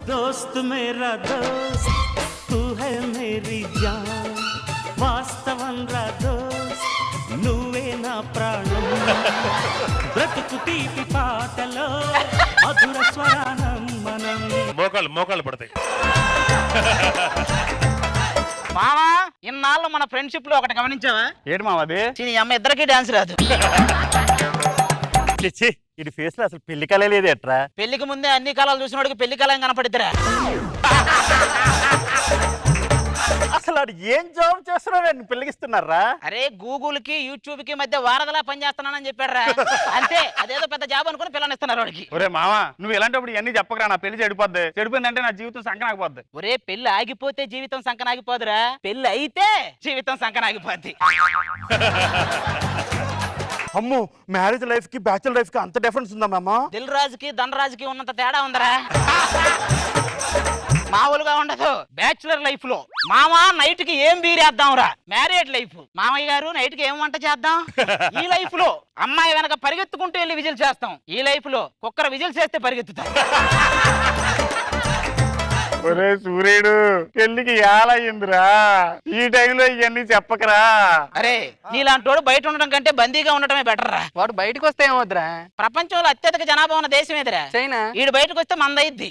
दोस्त मेरा दोस्त तू है मेरी जान వాస్తవం రా దోస్త్ నువ్వే నా ప్రాణం బ్రతుకు తీపి పాటలో మధుర స్వరానం మనం మోకాళ్ళు పడతాయి. మామా ఇన్నాళ్ళు మన ఫ్రెండ్షిప్ లో ఒకటి గమనించావా? ఏంటి మామ అది? ఈ అమ్మ ఇద్దరికి డాన్స్ రాదు. ఇది ఫేస్ లో అసలు పెళ్లి కళ లేదు ఎట్రా? పెళ్లికి ముందే అన్ని కాలాలు చూసినోడికి పెళ్లి కాలం కనపడిద్దరా? అసలు అది ఏం జాబ్ చేస్తున్నాడు పెళ్లిగిస్తున్నారా? అరే గూగుల్ కి యూట్యూబ్ కి మధ్య వారధలా పనిచేస్తున్నానని చెప్పాడురా. అంతే, అదేదో పెద్ద జాబ్ అనుకుని పిల్లనిస్తున్నారు వాడికి. ఒరే మామ నువ్వు ఎలాంటప్పుడు ఇవన్నీ చెప్పకరా, నా పెళ్లి చెడిపోద్ది. చెడిపోయిందంటే నా జీవితం సంకనాగిపోద్ది. ఒరే పెళ్లి ఆగిపోతే జీవితం సంకనాగిపోదురా, పెళ్లి అయితే జీవితం సంకనాగిపోద్ది. అమ్ము మ్యారేజ్ లైఫ్ కి బ్యాచులర్ లైఫ్ కి అంత డిఫరెన్స్ ఉందా మామ? దిల్ రాజుకి ధనరాజుకి ఉన్నంత తేడా ఉందరా. మామూలుగా ఉండదు బ్యాచులర్ లైఫ్ లో. మామా నైట్ కి ఏం బీరేద్దాం రా. మ్యారేడ్ లైఫ్ మామయ్య గారు నైట్ కి ఏం వంట చేద్దాం. ఈ లైఫ్ లో అమ్మాయి వెనక పరిగెత్తుకుంటూ వెళ్ళి విజిల్ చేస్తాం. ఈ లైఫ్ లో కుక్కర విజిల్ చేస్తే పరిగెత్తుతాం. ఒరే సూర్యుడు పెళ్లికి ఏలయ్యిందిరా, ఈ టైంలో ఇవన్నీ చెప్పకరా. అరే నీలాంటోడు బయట ఉండడం కంటే బందీగా ఉండటమే బెటర్ రా. వాడు బయటకు వస్తే ఏమవుద్రా? ప్రపంచంలో అత్యధిక జనాభా ఉన్న దేశం ఏదిరా? చైనా. వీడు బయటకు వస్తే మందయిద్ది.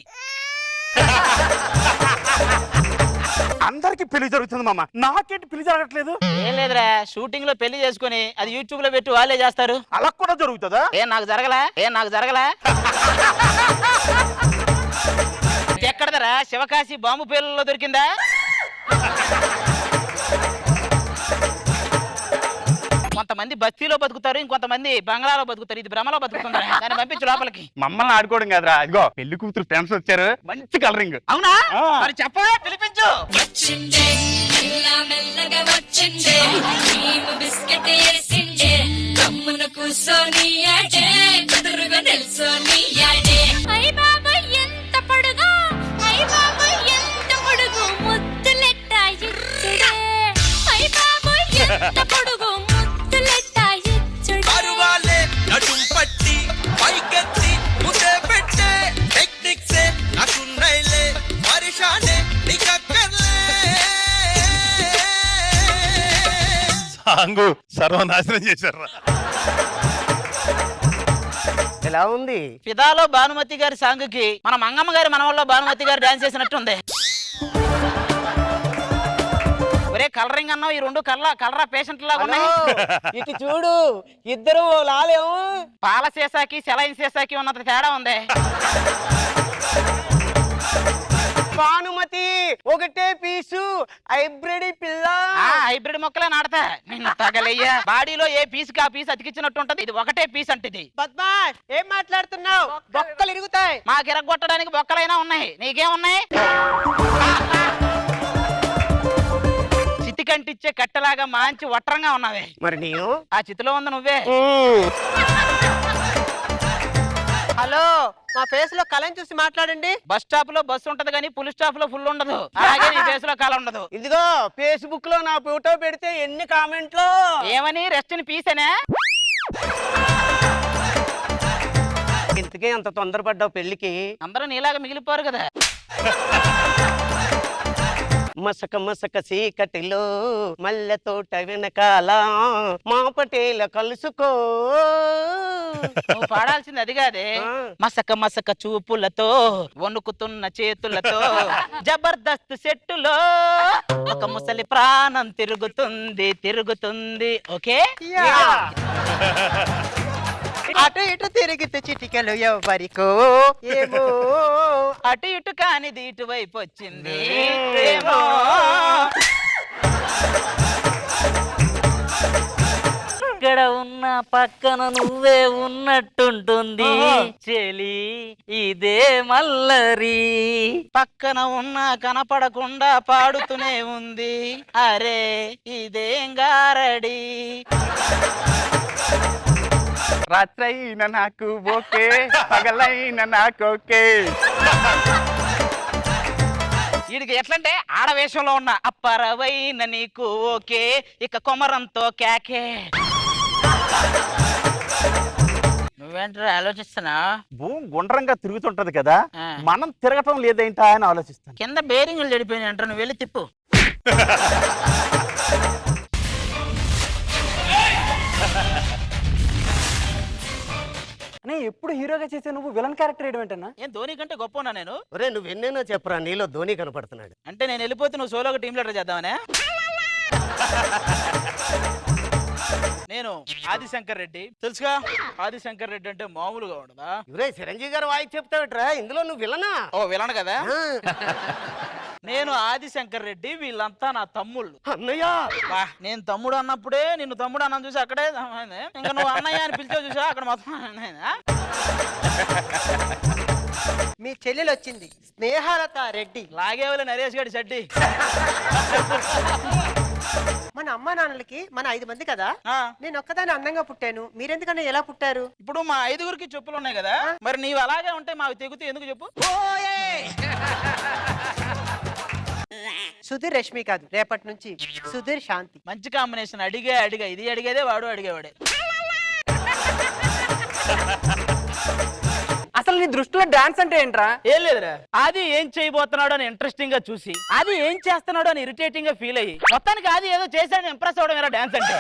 అందరికి పెళ్లి జరుగుతుంది మామ, నాకేంటి పెళ్లి జరగట్లేదు? ఏం లేదురా, షూటింగ్ లో పెళ్లి చేసుకుని అది యూట్యూబ్ లో పెట్టి వాళ్ళే చేస్తారు. అలా కూడా జరుగుతుందా? ఏం నాకు జరగలా ఎక్కడదరా? శివకాశి బాంబు పేర్లలో దొరికిందా? కొంతమంది బస్తీలో బతుకుతారు, ఇంకొంతమంది బంగ్లాలో బతుకుతారు. ఇది భ్రమలో బతుకుతుందా? దాన్ని పంపించు లోపలికి. మమ్మల్ని ఆడుకోవడం కాదురా, ఇదిగో పెళ్లి కూతురు ఫ్రెండ్స్ వచ్చారు, మంచి కలరింగ్. అవునా? మరి చెప్పవే, పిలిపించు. సాంగు సర్వనాశనం చేశారు. ఎలా ఉంది? ఫిదాలో భానుమతి గారి సాంగ్ కి మన మంగమ్మ గారి మనవల్లో భానుమతి గారు డాన్స్ చేసినట్టుంది. ఒరే కలరింగ్ అన్నావు, ఈ రెండు కలరా పేషెంట్ లాగా ఉన్నాయి. ఇటు చూడు, ఇద్దరు లాలేము. పాల సీసాకి సెలైన్ సీసాకి ఉన్నంత తేడా ఉంది. భానుమతి ఒకటే పీసు హైబ్రిడ్ పిల్ల. హైబ్రిడ్ మొక్కలే నాడతా నిన్ను తగలయ్యా. బాడీలో ఏ పీసుకి ఆ పీసు అతికిచ్చినట్టు ఉంటది. ఇది ఒకటే పీస్ అంటే. బద్మాష్ ఏం మాట్లాడుతున్నావు? బొక్కలు ఇరుగుతాయి. మాకు ఇరగొట్టడానికి బొక్కలైనా ఉన్నాయి, నీకేమున్నాయి? చితికంటిచ్చే కట్టెలాగా మంచి వట్రంగా ఉన్నావే. మరి నేను ఆ చితిలో ఉంది నువ్వే. హలో, మా ఫేస్ లో కళని చూసి మాట్లాడండి. బస్ స్టాప్ లో బస్సు ఉంటది కానీ పుల్ స్టాప్ లో ఫుల్ ఉండదు. అలాగే నీ ఫేస్ లో కళ ఉండదు. ఇదిగో ఫేస్బుక్ లో నా ఫోటో పెడితే ఎన్ని కామెంట్లు. ఏమని? రెస్ట్ ఇన్ పీస్ అనే. ఇంతకే అంత తొందరపడ్డావు పెళ్లికి? అందరూ నీలాగా మిగిలిపోరు కదా. మసక మసక చీకటిలో మల్లె తోట వెనకాల మా పటేల కలుసుకో. నువ్వు పాడాల్సింది అది కాదే. మసక మసక చూపులతో వణుకుతున్న చేతులతో జబర్దస్త్ సెట్టులో ఒక ముసలి ప్రాణం తిరుగుతుంది. ఓకే, అటు ఇటు తిరిగితే చిటికలు ఎవరికో ఏమో. అటు ఇటు కానిది ఇటువైపు వచ్చింది ఏమో. ఇక్కడ ఉన్న పక్కన నువ్వే ఉన్నట్టుంటుంది చెలి, ఇదే మల్లరి. పక్కన ఉన్న కనపడకుండా పాడుతూనే ఉంది, అరే ఇదేం గారడి. రాత్రైన నాకు ఓకే, పగలైన నాకు ఓకే. వీడికి ఎట్లంటే ఆడవేషంలో ఉన్న అప్పరవైన నీకు ఓకే, ఇక కొమరంతో కేకే. నువ్వేంటారా ఆలోచిస్తున్నా భూమి గుండ్రంగా తిరుగుతుంటది కదా ఆ. మనం తిరగటం లేదేంటా అని ఆలోచిస్తాను. కింద బేరింగ్లు చెడిపోయినాయి అంటారు, నువ్వు వెళ్ళి తిప్పు. ఎప్పుడు హీరోగా చేసే నువ్వు విలన్ క్యారెక్టర్ వేయడం ఏంటన్నా? ఏం ధోని కంటే గొప్ప ఉన్నా నేను? ఒరే నువ్వు ఎన్నైనా చెప్పరా, నీలో ధోని కనపడుతున్నాడు. అంటే నేను వెళ్ళిపోతే నువ్వు సోలోగా టీం లీడర్ చేద్దామనే? నేను ఆదిశంకర్ రెడ్డి, తెలుసుగా? ఆదిశంకర్ రెడ్డి అంటే మామూలుగా ఉండదా? ఒరే చిరంజీవి గారు వాయిస్ చెప్తావిట్రా, ఇందులో నువ్వు విలనా? ఓ విలన్ కదా. నేను ఆదిశంకర్ రెడ్డి, వీళ్ళంతా నా తమ్ముళ్ళు. అన్నయ్య బా, నేను తమ్ముడు అన్నప్పుడే నిన్ను తమ్ముడు అన్న చూసి అక్కడే ఇంకా నువ్వు అన్నయ్య అని పిలిచావు చూసా, అక్కడ మొత్తం అన్నయ్యనా? మీ చెల్లెలు వచ్చింది, స్నేహలత రెడ్డి. లాగేవాళ్ళు నరేష్ గారి చెడ్డి. మన అమ్మా నాన్నలకి మన 5 మంది కదా, ఆ, నేను ఒక్కదాన్ని అందంగా పుట్టాను, మీరెందుకన్నా ఎలా పుట్టారు? ఇప్పుడు మా 5గురికి చెప్పులు ఉన్నాయి కదా, మరి నీవు అలాగే ఉంటే మావి తెగుతూ ఎందుకు చెప్పు? సుధీర్ రష్మి కాదు, రేపటి నుంచి సుధీర్ శాంతి. మంచి కాంబినేషన్. అడిగా ఇది అడిగేదే, వాడు అడిగేవాడే. అసలు నీ దృష్టిలో డాన్స్ అంటే ఏంట్రా? ఏం లేదురా, అది ఏం చేయబోతున్నాడు అని ఇంట్రెస్టింగ్ గా చూసి, అది ఏం చేస్తున్నాడు అని ఇరిటేటింగ్ గా ఫీల్ అయ్యి, మొత్తానికి అది ఏదో చేశాడని ఇంప్రెస్ అవడం ఏరా డాన్స్ అంటే.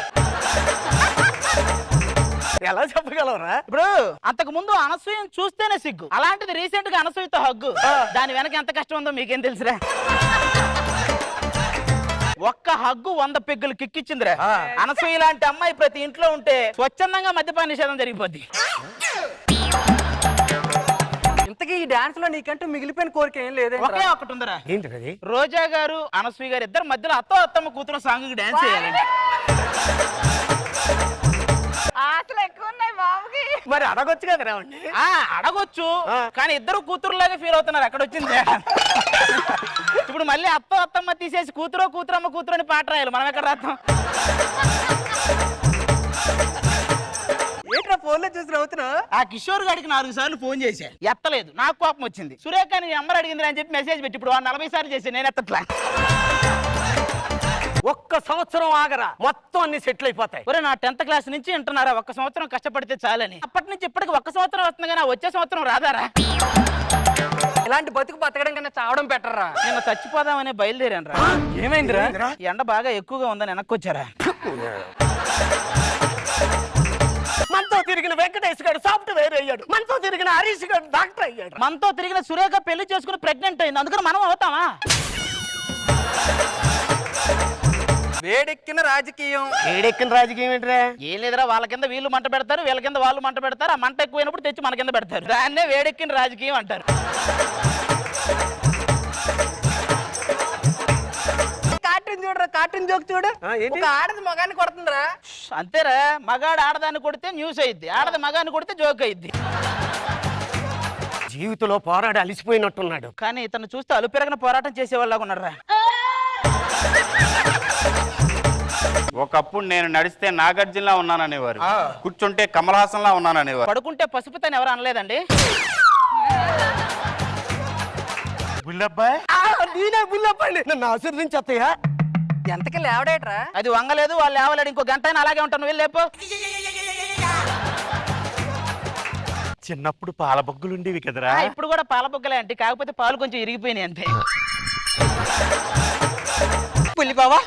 ఎలా చెప్పగలవరా? ఇప్పుడు అంతకు ముందు అనసూయను చూస్తేనే సిగ్గు, అలాంటిది రీసెంట్ గా అనసూయతో హగ్గు. దాని వెనక ఎంత కష్టం ఉందో మీకేం తెలుసురా? ఒక్క హగ్గు 100 పెగ్గులు కిక్కిచ్చిందిరా. అనసూయ లాంటి అమ్మాయి ప్రతి ఇంట్లో ఉంటే స్వచ్ఛందంగా మద్యపాన నిషేధం జరిగిపోద్ది. ఇంతకీ ఈ డాన్స్ లో నీకంటూ మిగిలిపోయిన కోరిక ఏం లేదే? ఒకే ఒక్కటి ఉందిరా, ఏంటిది? రోజా గారు అనసూయ గారు ఇద్దరు మధ్యలో అత్తో అత్తమ్మ కూతురు సాంగ్ కి డాన్స్ చేయాలండి. ఆశలు ఎక్కువ ఉన్నాయి బాబుకి. మరి అడగొచ్చు కదా రావండి. అడగొచ్చు, కానీ ఇద్దరు కూతురులాగే ఫీల్ అవుతున్నారు. ఎక్కడ వచ్చింది తేడా? ఇప్పుడు మళ్ళీ అత్తో అత్తమ్మ తీసేసి కూతురమ్మ కూతురు అని పాట రాయాలి, మనం ఎక్కడ రాస్తాం? ఏంట్రా ఫోన్ లో చూసి నవ్వుతున్నావు? ఆ కిషోర్ గారికి 4 సార్లు ఫోన్ చేశా, ఎత్తలేదు. నాకు కోపం వచ్చింది. సురేఖ నీ నెంబర్ అడిగింది అని చెప్పి మెసేజ్ పెట్టి ఇప్పుడు 40 సార్లు చేసి నేను ఎత్తట్లా. ఒక్క సంవత్సరం ఆగరా, మొత్తం అన్ని సెటిల్ అయిపోతాయి. ఒరే నా 10th క్లాస్ నుంచి వింటున్నారా, 1 సంవత్సరం కష్టపడితే చాలని. అప్పటి నుంచి ఇప్పటికి 1 సంవత్సరం వస్తుంది కానీ వచ్చే సంవత్సరం రాదారా? ఇలాంటి బతుకు బతకడం కన్నా చావడం పెట్టరా? నిన్న చచ్చిపోదామని బయలుదేరాను రా. ఏమైందిరా? ఎండ బాగా ఎక్కువగా ఉందని వెనక్కొచ్చారా. మనతో తిరిగిన వెంకటేష్ గారు సాఫ్ట్వేర్ అయ్యాడు, మనతో తిరిగిన హరీష్ గారు డాక్టర్ అయ్యాడు, మనతో తిరిగిన సురేఖ పెళ్లి చేసుకుని ప్రెగ్నెంట్ అయింది. అందుకని మనం అవుతామా? వేడెక్కిన రాజకీయం. ఏడెక్కిన రాజకీయం ఏంట్రా? ఏం లేదురా, వాళ్ళ కింద వీళ్ళు మంట పెడతారు, వీళ్ళ కింద వాళ్ళు మంట పెడతారు. ఆ మంట ఎక్కువైనప్పుడు తెచ్చి మన కింద పెడతారు. దాన్నే వేడెక్కిన రాజకీయం అంటారు. కార్టూన్ చూడరా, కార్టూన్ జోక్ చూడు. ఒక ఆడది మగాన్ని కొడుతుందిరా. అంతేరా, మగాడు ఆడదాన్ని కొడితే న్యూస్ అయ్యిద్ది, ఆడది మగాన్ని కొడితే జోక్ అయ్యిద్ది. జీవితంలో పోరాడి అలిసిపోయినట్టున్నాడు. కానీ ఇతను చూస్తే అలుపెరగన పోరాటం చేసేవాళ్ళగా ఉన్నారా. ఒకప్పుడు నేను నడిస్తే నాగార్జునలా ఉన్నాననేవారు, కూర్చుంటే కమల్ హాసన్ లా ఉన్నాననేవారు. పడుకుంటే పసుపు తను ఎవరు అనలేదండి. బుల్లబ్బాయ్ నేనే బుల్లప్పండి, నన్ను ఆశీర్వదించత్తయ్యా. ఎంతకి లేవడేట్రా? అది వంగలేదు, వాళ్ళు లేవలేడు. ఇంకో గంట అయినా అలాగే ఉంటాను, వెళ్ళి లేపు. చిన్నప్పుడు పాల బొగ్గులుండేవి కదరా. ఇప్పుడు కూడా పాల బొగ్గలే అంటే, కాకపోతే పాలు కొంచెం ఇరిగిపోయినాయి అంతే. పుల్లి బావా,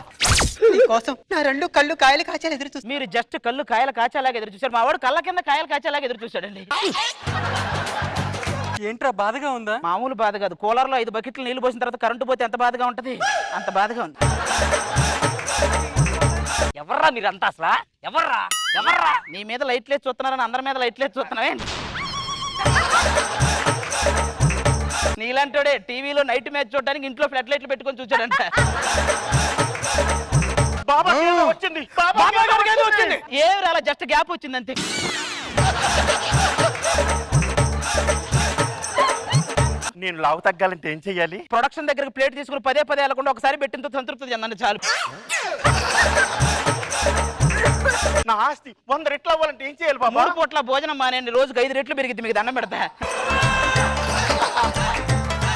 కోసం నా 2 కళ్ళు కాయలు కాచాలి ఎదురు చూస్తా. మీరు జస్ట్ కళ్ళు కాయలు కాచేలాగా ఎదురు చూశారు, మా వాడు కళ్ళ కింద కాయలు కాచేలాగా ఎదురు చూశాడండి. ఏంట్రా బాధగా ఉందా? మామూలు బాధ కాదు, కూలర్లో 5 బకెట్లు నీళ్లు పోసిన తర్వాత కరెంటు పోతే ఎంత బాధగా ఉంటది, అంత బాధగా ఉంది. ఎవర్రా మీరంతా అసలు? ఎవర్రా నీ మీద లైట్లేసి చూస్తున్నారని అందరి మీద లైట్లేసి చూస్తున్నావే? నీలాంటోడే టీవీలో నైట్ మ్యాచ్ చూడడానికి ఇంట్లో ఫ్లడ్ లైట్లు పెట్టుకొని చూచాడంట. వచ్చింది ఏమి అలా జస్ట్ గ్యాప్ వచ్చింది అంతే. నేను లావు తగ్గాలంటే ఏం చెయ్యాలి? ప్రొడక్షన్ దగ్గరికి ప్లేట్ తీసుకుని పదే వెళ్ళకుండా ఒకసారి పెట్టినంత సంతృప్తి చెందండి చాలు. నా ఆస్తి 100 రెట్లు అవ్వాలంటే ఏం చేయాలి బాబా? 3 పూట్ల భోజనం మానేయండి, రోజుకి 5 రెట్లు పెరిగింది, మీకు దండం పెడతా.